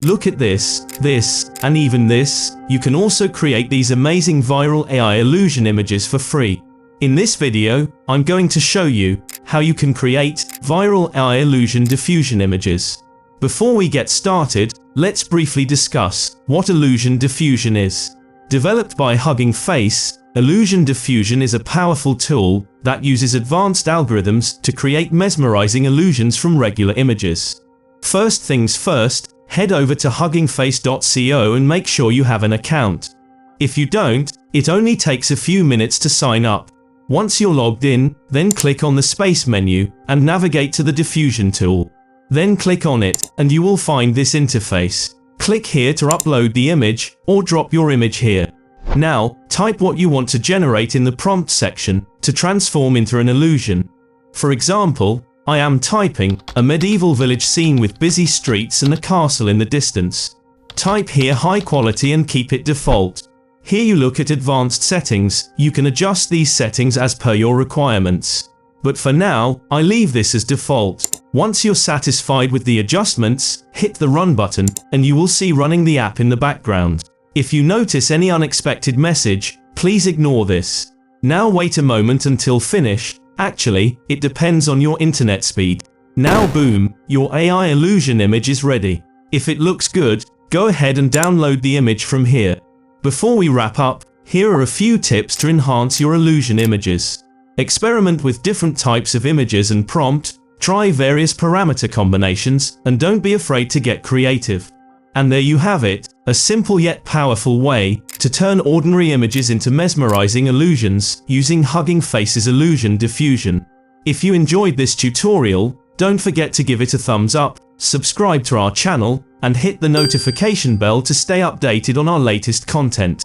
Look at this, and even this. You can also create these amazing viral AI illusion images for free. In this video, I'm going to show you how you can create viral AI illusion diffusion images. Before we get started, let's briefly discuss what illusion diffusion is. Developed by Hugging Face, illusion diffusion is a powerful tool that uses advanced algorithms to create mesmerizing illusions from regular images. First things first, head over to huggingface.co and make sure you have an account. If you don't, it only takes a few minutes to sign up. Once you're logged in, then click on the space menu and navigate to the diffusion tool. Then click on it, and you will find this interface. Click here to upload the image, or drop your image here. Now, type what you want to generate in the prompt section to transform into an illusion. For example, I am typing a medieval village scene with busy streets and a castle in the distance. Type here high quality and keep it default. Here you look at advanced settings. You can adjust these settings as per your requirements. But for now, I leave this as default. Once you're satisfied with the adjustments, hit the run button, and you will see running the app in the background. If you notice any unexpected message, please ignore this. Now wait a moment until finished. Actually, it depends on your internet speed. Now boom, your AI illusion image is ready. If it looks good, go ahead and download the image from here. Before we wrap up, here are a few tips to enhance your illusion images. Experiment with different types of images and prompt, try various parameter combinations, and don't be afraid to get creative. And there you have it, a simple yet powerful way to turn ordinary images into mesmerizing illusions using Hugging Face's illusion diffusion. If you enjoyed this tutorial, don't forget to give it a thumbs up, subscribe to our channel, and hit the notification bell to stay updated on our latest content.